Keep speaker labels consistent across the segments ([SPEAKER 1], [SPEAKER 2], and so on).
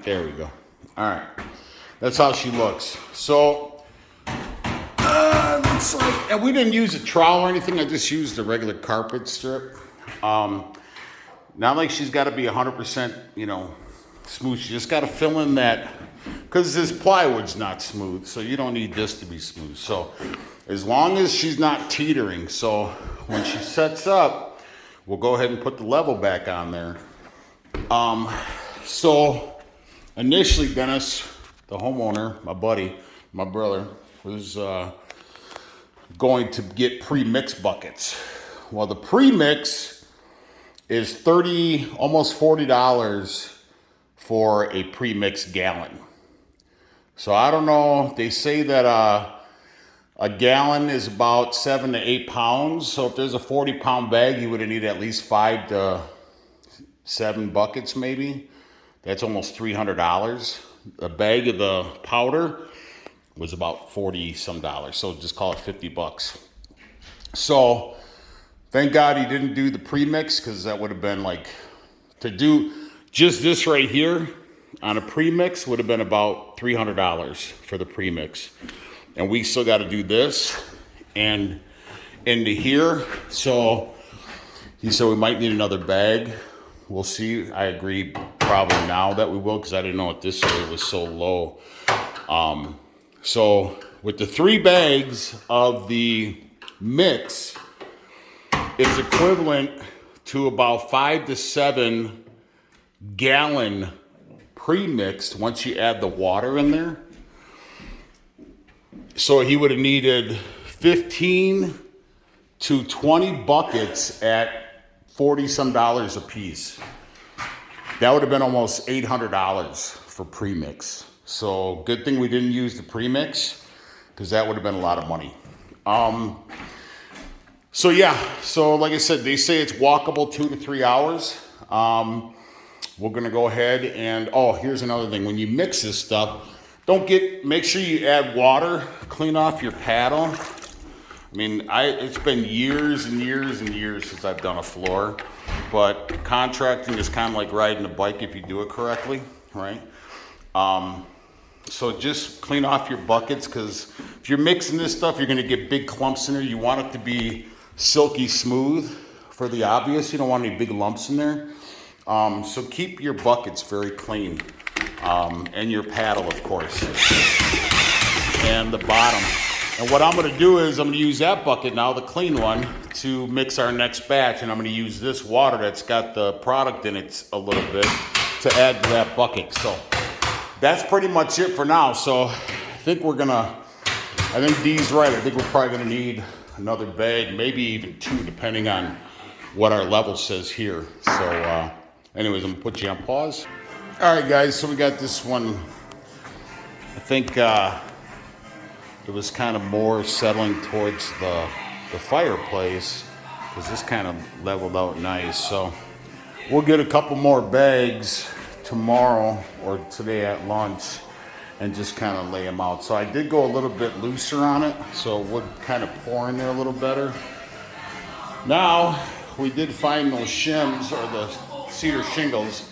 [SPEAKER 1] There we go. All right. That's how she looks. So, looks like, and we didn't use a trowel or anything. I just used the regular carpet strip. Not like she's got to be 100%, smooth. She just got to fill in that, because this plywood's not smooth, so you don't need this to be smooth. So, as long as she's not teetering, so when she sets up, we'll go ahead and put the level back on there. So initially, Dennis, the homeowner, my buddy, my brother, was going to get pre-mix buckets. Well, the pre-mix is almost $40 for a pre-mix gallon. So I don't know. They say that a gallon is about 7 to 8 pounds. So if there's a 40-pound bag, you would need at least 5 to 7 buckets, maybe. That's almost $300. A bag of the powder was about 40 some dollars. So just call it $50. So thank God he didn't do the premix, because that would have been like, to do just this right here on a premix would have been about $300 for the premix. And we still got to do this and into here. So he said we might need another bag. We'll see. I agree probably now that we will, because I didn't know at this rate was so low. So with the 3 bags of the mix, it's equivalent to about 5 to 7 gallon pre-mixed once you add the water in there. So he would have needed 15 to 20 buckets at 40 some dollars a piece. That would have been almost $800 for premix. So good thing we didn't use the premix, because that would have been a lot of money. So like I said, they say it's walkable 2 to 3 hours. We're gonna go ahead and, here's another thing. When you mix this stuff, make sure you add water, clean off your paddle. I mean, it's been years and years and years since I've done a floor, but contracting is kind of like riding a bike if you do it correctly, right? So just clean off your buckets, because if you're mixing this stuff, you're gonna get big clumps in there. You want it to be silky smooth for the obvious. You don't want any big lumps in there. So keep your buckets very clean, and your paddle, of course, and the bottom. And what I'm going to do is I'm going to use that bucket now, the clean one, to mix our next batch. And I'm going to use this water that's got the product in it a little bit to add to that bucket. So that's pretty much it for now. So I think Dee's right. I think we're probably going to need another bag, maybe even 2, depending on what our level says here. So anyways, I'm going to put you on pause. All right, guys, so we got this one. I think it was kind of more settling towards the fireplace, because this kind of leveled out nice. So we'll get a couple more bags tomorrow or today at lunch and just kind of lay them out. So I did go a little bit looser on it, so it would kind of pour in there a little better. Now, we did find those shims, or the cedar shingles.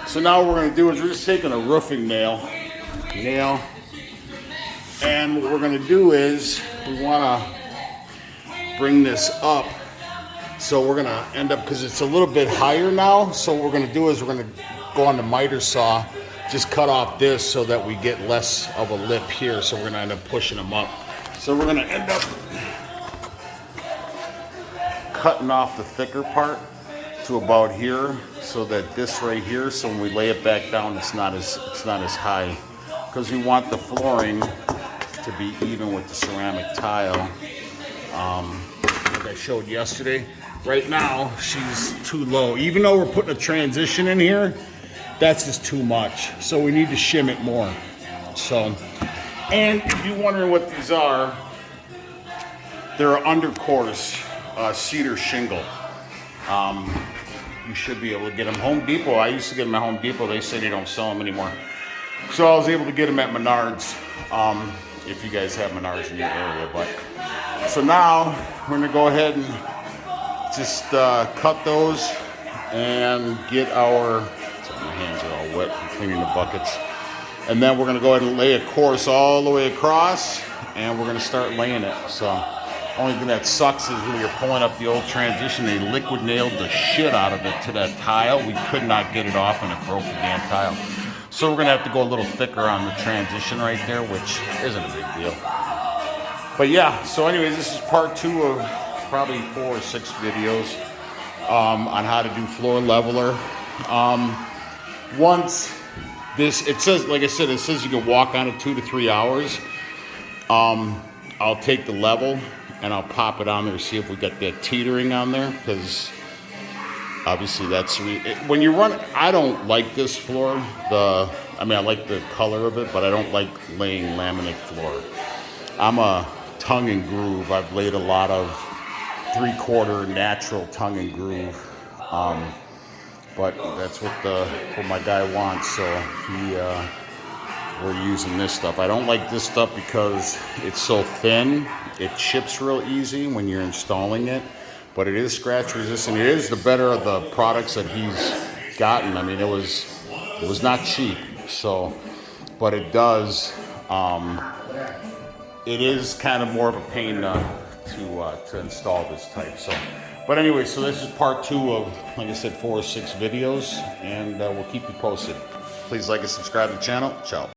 [SPEAKER 1] So now what we're going to do is we're just taking a roofing nail, and what we're going to do is we want to bring this up. So we're going to end up, because it's a little bit higher now, so what we're going to do is we're going to go on the miter saw, just cut off this so that we get less of a lip here. So we're going to end up pushing them up. So we're going to end up cutting off the thicker part to about here, so that this right here, so when we lay it back down, it's not as high, because we want the flooring to be even with the ceramic tile. Like I showed yesterday, right now she's too low. Even though we're putting a transition in here, that's just too much. So we need to shim it more. So, and if you're wondering what these are, they're undercourse cedar shingle. You should be able to get them. Home Depot, I used to get them at Home Depot. They say they don't sell them anymore. So I was able to get them at Menards, if you guys have Menards in your area. But so now we're gonna go ahead and just cut those and get our, so my hands are all wet from cleaning the buckets. And then we're gonna go ahead and lay a course all the way across, and we're gonna start laying it. So only thing that sucks is when you're pulling up the old transition, they liquid nailed the shit out of it to that tile. We could not get it off and it broke the damn tile. So we're gonna have to go a little thicker on the transition right there, which isn't a big deal. But yeah, so anyways, this is part 2 of probably 4 or 6 videos on how to do floor leveler. Once this, it says, like I said, it says you can walk on it 2 to 3 hours. I'll take the level and I'll pop it on there to see if we got that teetering on there, because obviously that's when you run. I don't like this floor. I mean, I like the color of it, but I don't like laying laminate floor. I'm a tongue and groove. I've laid a lot of 3/4 natural tongue and groove, but that's what my guy wants. So we're using this stuff. I don't like this stuff because it's so thin. It chips real easy when you're installing it, but it is scratch resistant. It is the better of the products that he's gotten. I mean, it was not cheap. So, but it does. It is kind of more of a pain to install this type. So, but anyway, so this is part 2 of, like I said, 4 or 6 videos, and we'll keep you posted. Please like and subscribe to the channel. Ciao.